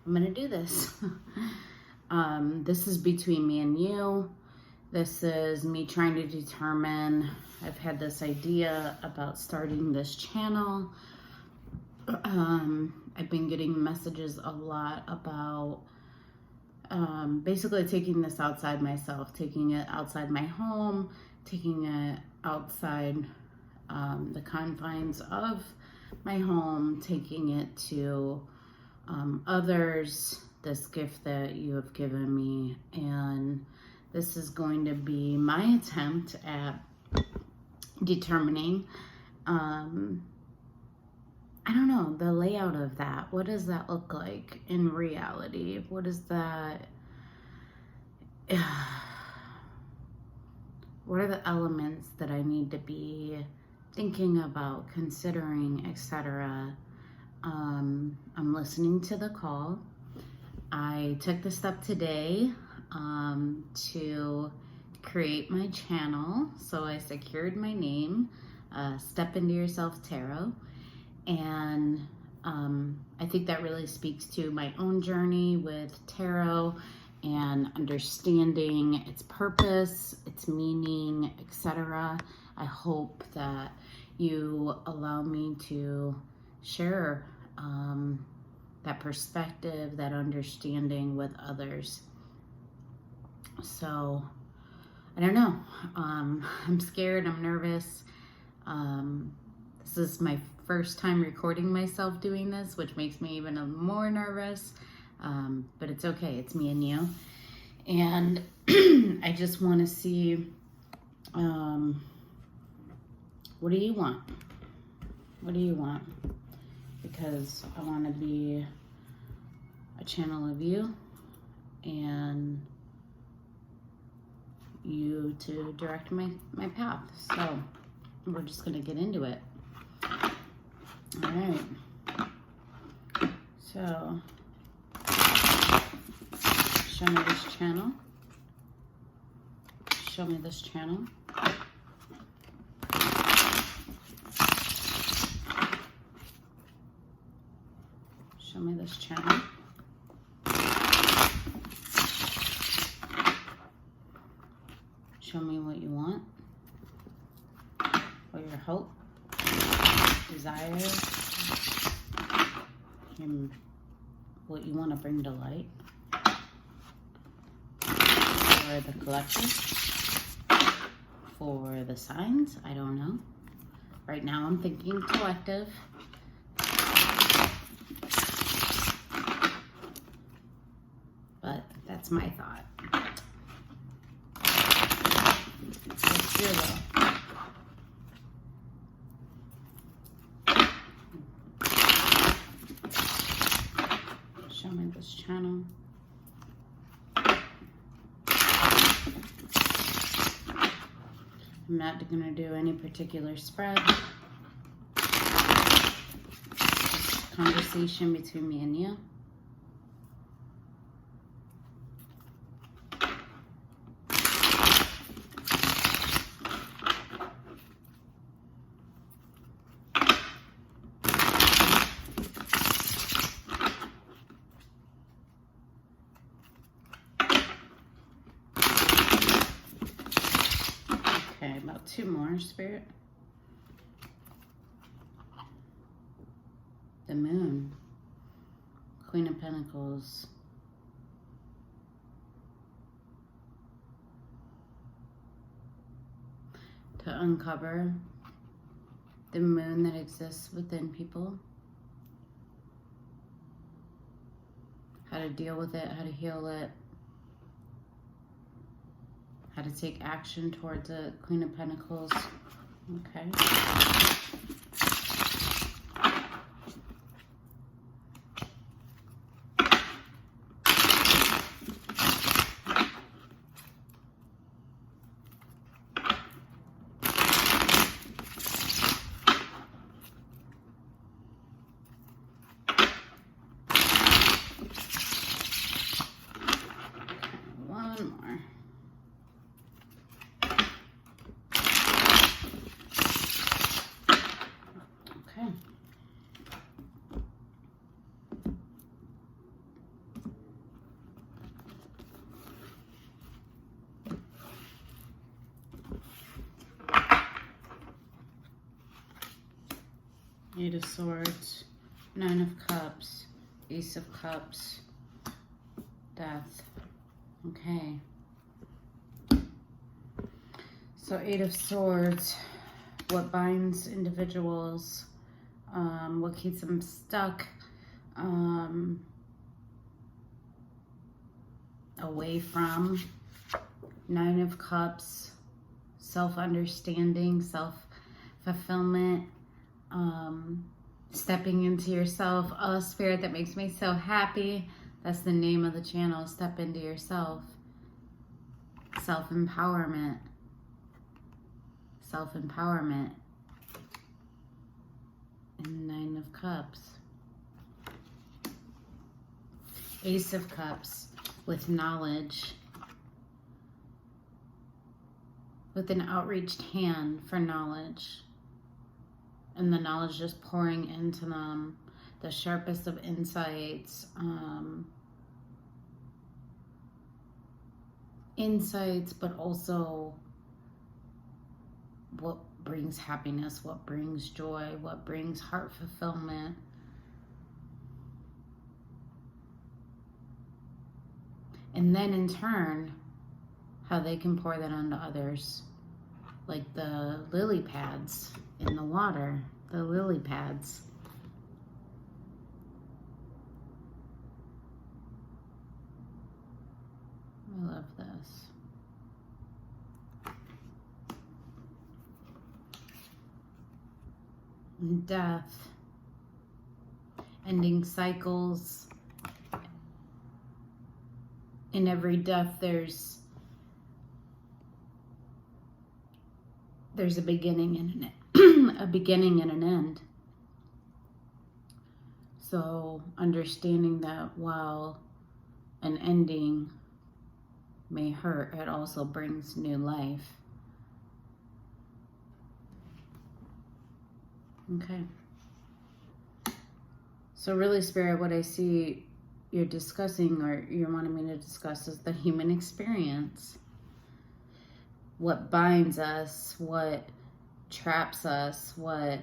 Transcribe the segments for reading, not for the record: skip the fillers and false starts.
I'm gonna do this. This is between me and you. This is me trying to determine, I've had this idea about starting this channel. I've been getting messages a lot about basically taking this outside myself, taking it outside my home, taking it outside the confines of my home, taking it to others, this gift that you have given me. And this is going to be my attempt at determining, I don't know, the layout of that. What does that look like in reality? What is that? What are the elements that I need to be thinking about, considering, etc.? I'm listening to the call. I took the step today to create my channel. So I secured my name, Step Into Yourself Tarot. And I think that really speaks to my own journey with tarot and understanding its purpose, its meaning, etc. I hope that you allow me to share that perspective, that understanding with others. So, I don't know. I'm scared, I'm nervous. This is my first time recording myself doing this, which makes me even more nervous. But it's okay, it's me and you. And I just want to see, what do you want? What do you want? Because I want to be a channel of you and you to direct my path. So we're just going to get into it. All right. So show me this channel. Show me this channel. Show me this channel. Show me what you want, what your hope, desires, and what you want to bring to light for the collective, for the signs. I don't know. Right now I'm thinking collective. But that's my thought. What's your though? Show me this channel. I'm not going to do any particular spread. Just conversation between me and you. Okay, about two more, Spirit. The Moon. Queen of Pentacles. To uncover the moon that exists within people. How to deal with it, how to heal it. How to take action towards a Queen of Pentacles. Okay. One more. Eight of Swords, Nine of Cups, Ace of Cups, Death. Okay. So Eight of Swords, what binds individuals, what keeps them stuck, away from. Nine of Cups, self-understanding, self-fulfillment, stepping into yourself. Oh, Spirit, that makes me so happy. That's the name of the channel, Step Into Yourself. Self-empowerment. Self-empowerment. And Nine of Cups. Ace of Cups, with knowledge. With an outreached hand for knowledge. And the knowledge just pouring into them. The sharpest of insights. Insights, but also what brings happiness, what brings joy, what brings heart fulfillment. And then in turn, how they can pour that onto others. Like the lily pads in the water, the lily pads. I love this. Death. Ending cycles. In every death, there's a beginning and a beginning and an end. So understanding that while an ending may hurt, it also brings new life. Okay. So really, Spirit, what I see you're discussing, or you're wanting me to discuss, is the human experience. What binds us, what traps us, what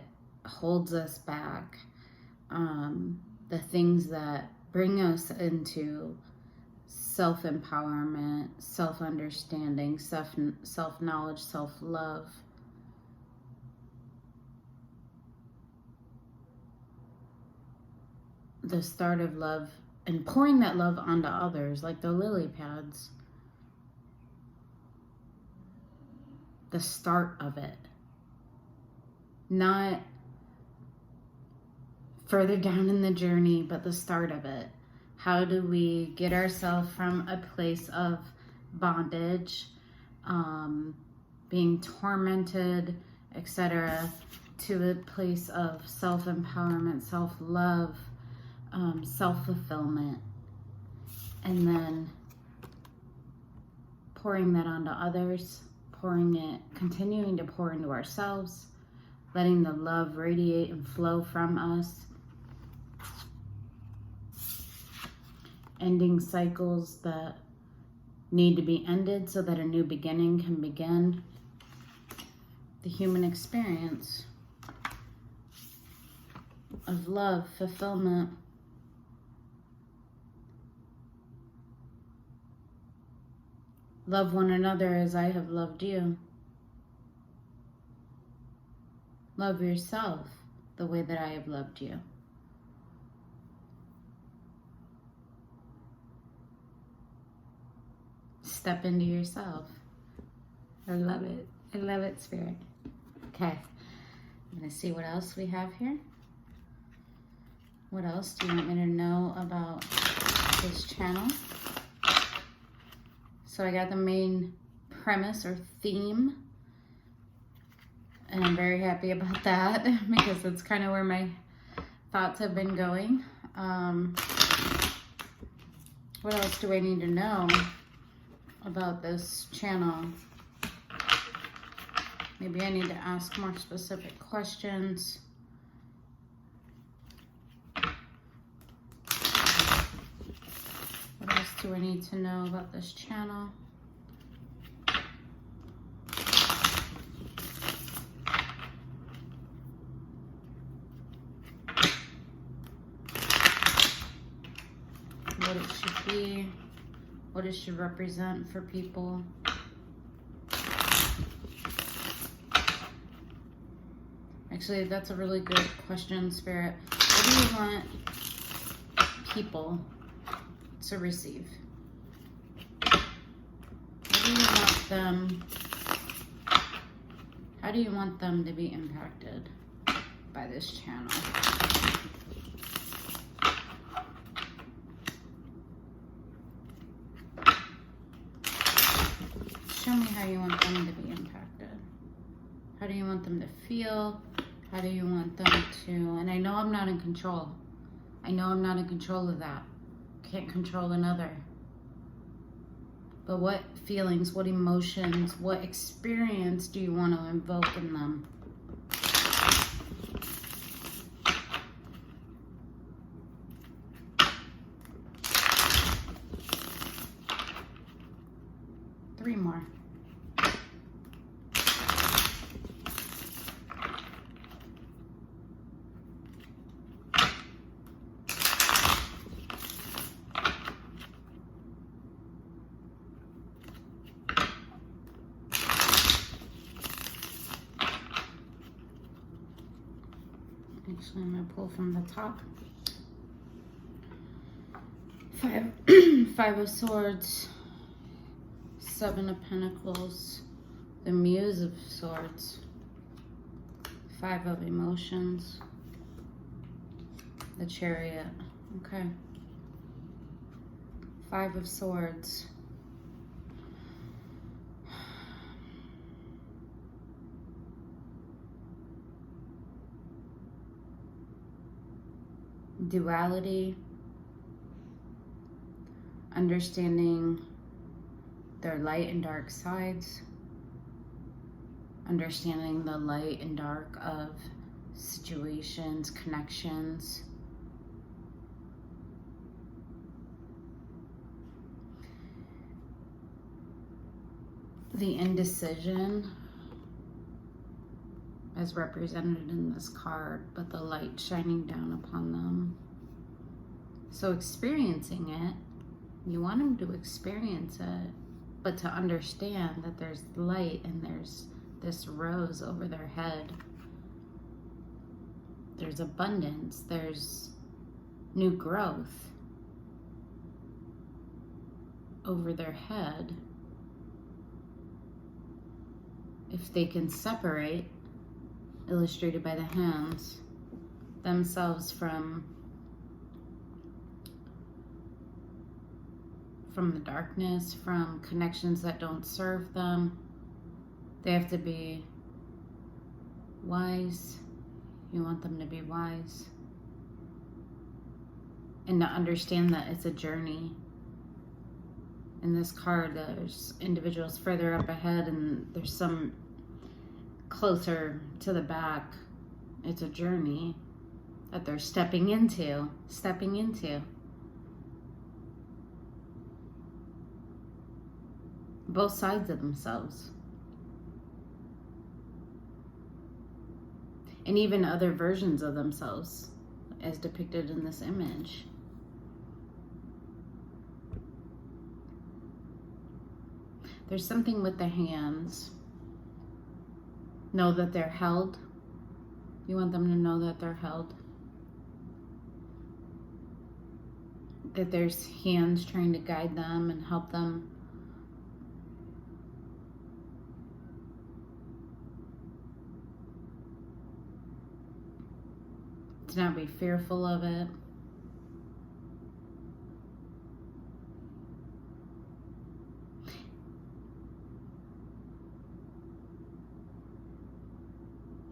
holds us back, the things that bring us into self-empowerment, self-understanding, self-knowledge, self-love. The start of love, and pouring that love onto others, like the lily pads. The start of it. Not further down in the journey, but the start of it. How do we get ourselves from a place of bondage, being tormented, etc., to a place of self-empowerment, self-love, self-fulfillment, and then pouring that onto others, continuing to pour into ourselves, letting the love radiate and flow from us, ending cycles that need to be ended so that a new beginning can begin. The human experience of love, fulfillment. Love one another as I have loved you. Love yourself the way that I have loved you. Step into yourself. I love it. I love it, Spirit. Okay. I'm going to see what else we have here. What else do you want me to know about this channel? So I got the main premise or theme, and I'm very happy about that because that's kind of where my thoughts have been going. What else do I need to know about this channel? Maybe I need to ask more specific questions. What else do I need to know about this channel? what it should be, what it should represent for people. Actually, that's a really good question, Spirit. What do you want people to receive? How do you want them to be impacted by this channel? Show me how you want them to be impacted. How do you want them to feel? How do you want them to, and I know I'm not in control. I know I'm not in control of that. Can't control another. But what feelings, what emotions, what experience do you want to invoke in them? Three more. Actually, I'm going to pull from the top. Five of Swords, Seven of Pentacles, the Muse of Swords, Five of Emotions, the Chariot. Okay. Five of Swords. Duality, understanding their light and dark sides, understanding the light and dark of situations, connections. The indecision as represented in this card, but the light shining down upon them. So experiencing it, you want them to experience it, but to understand that there's light and there's this rose over their head. There's abundance, there's new growth over their head. If they can separate, illustrated by the hands, themselves from the darkness, from connections that don't serve them. They have to be wise. You want them to be wise. And to understand that it's a journey. In this card, there's individuals further up ahead and there's some closer to the back. It's a journey that they're stepping into. Both sides of themselves. And even other versions of themselves as depicted in this image. There's something with the hands. Know that they're held. You want them to know that they're held. That there's hands trying to guide them and help them. To not be fearful of it.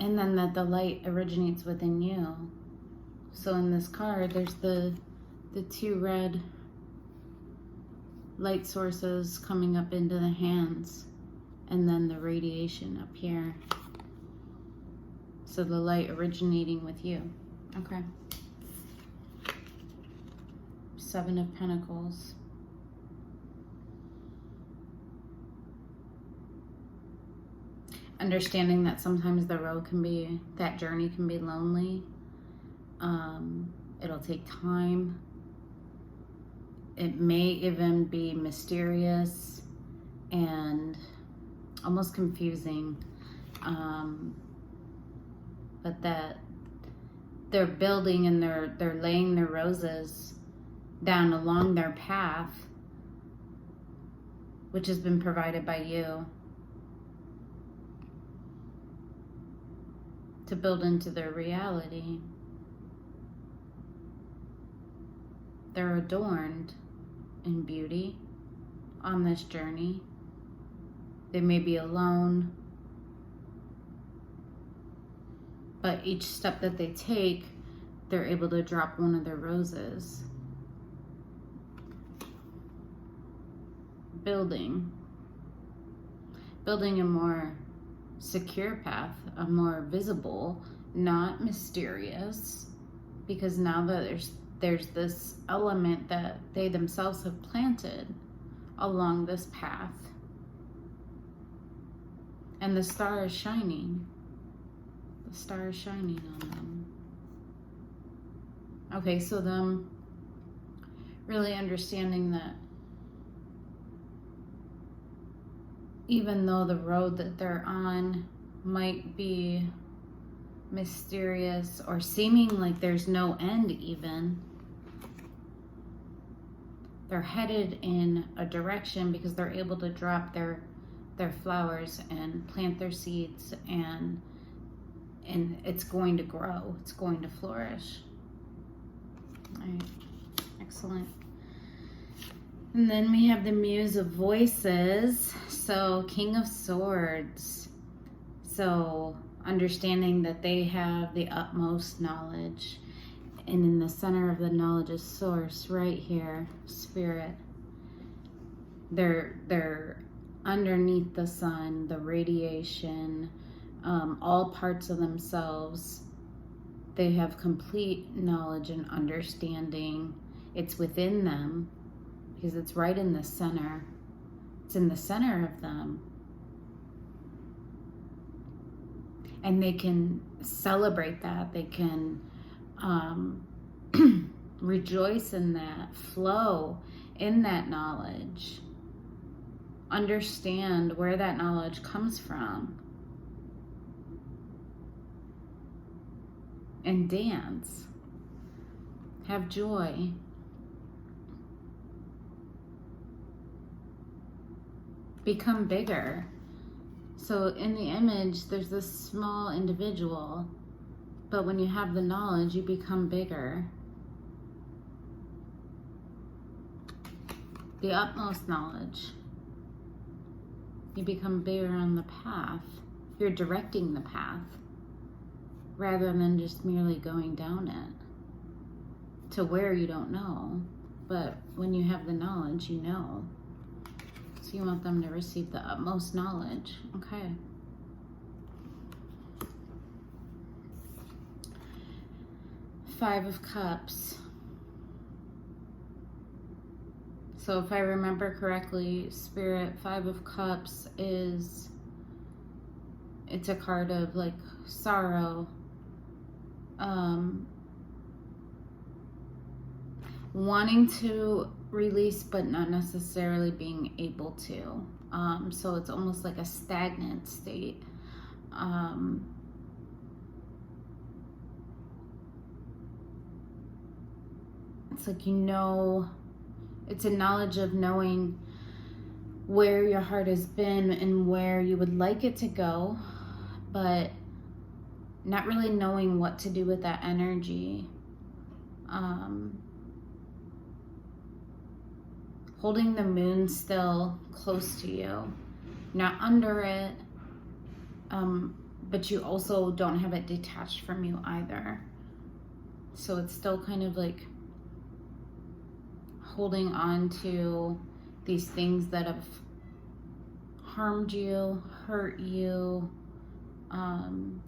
And then that the light originates within you. So in this card, there's the two red light sources coming up into the hands. And then the radiation up here. So the light originating with you. Okay. Seven of Pentacles. Understanding that sometimes the road can be, that journey can be lonely. It'll take time. It may even be mysterious and almost confusing, but that they're building and they're laying their roses down along their path, which has been provided by you, to build into their reality. They're adorned in beauty on this journey. They may be alone, but each step that they take, they're able to drop one of their roses. Building a more secure path, a more visible, not mysterious, because now that there's this element that they themselves have planted along this path, and the star is shining. The star is shining on them. Okay, so them really understanding that even though the road that they're on might be mysterious or seeming like there's no end even, they're headed in a direction because they're able to drop their flowers and plant their seeds, and it's going to grow, it's going to flourish. All right, excellent. And then we have the Muse of Voices. So King of Swords. So understanding that they have the utmost knowledge. And in the center of the knowledge is Source, right here, Spirit. They're underneath the sun, the radiation, all parts of themselves. They have complete knowledge and understanding. It's within them, because it's right in the center. It's in the center of them. And they can celebrate that. They can rejoice in that, flow in that knowledge, understand where that knowledge comes from, and dance, have joy. Become bigger. So in the image, there's this small individual, but when you have the knowledge, you become bigger. The utmost knowledge. You become bigger on the path. You're directing the path rather than just merely going down it to where you don't know. But when you have the knowledge, you know. So you want them to receive the utmost knowledge. Okay. Five of Cups. So if I remember correctly, Spirit, Five of Cups it's a card of like sorrow, wanting to release but not necessarily being able to. So it's almost like a stagnant state. It's like, it's a knowledge of knowing where your heart has been and where you would like it to go, but not really knowing what to do with that energy. Holding the moon still close to you, not under it, but you also don't have it detached from you either. So it's still kind of like holding on to these things that have harmed you, hurt you,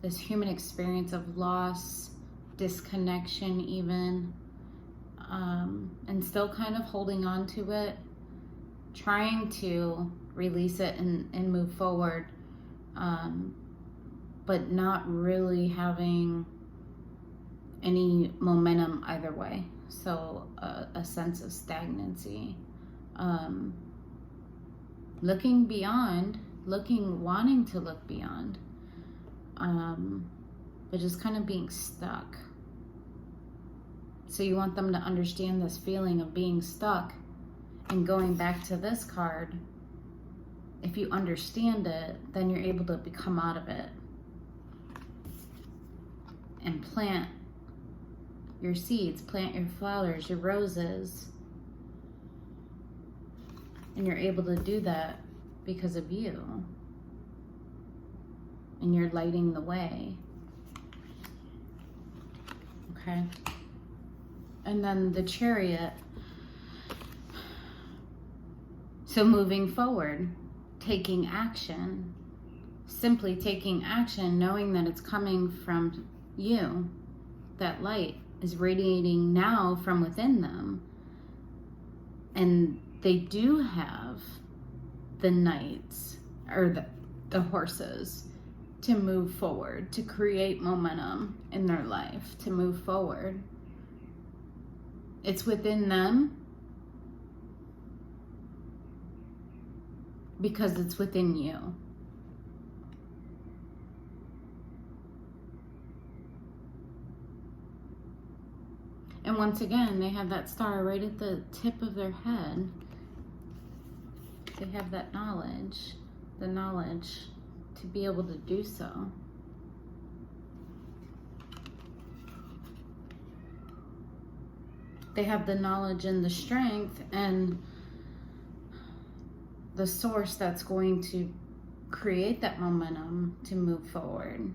this human experience of loss, disconnection even, and still kind of holding on to it, trying to release it and move forward, but not really having any momentum either way. So a sense of stagnancy. Looking beyond, wanting to look beyond, but just kind of being stuck. So you want them to understand this feeling of being stuck. And going back to this card, if you understand it, then you're able to come out of it and plant your seeds, plant your flowers, your roses. And you're able to do that because of you. And you're lighting the way. Okay? And then the Chariot. So moving forward, taking action, simply taking action, knowing that it's coming from you. That light is radiating now from within them. And they do have the knights, or the horses, to move forward, to create momentum in their life, to move forward. It's within them because it's within you. And once again, they have that star right at the tip of their head. They have that knowledge, the knowledge to be able to do so. They have the knowledge and the strength and the source that's going to create that momentum to move forward.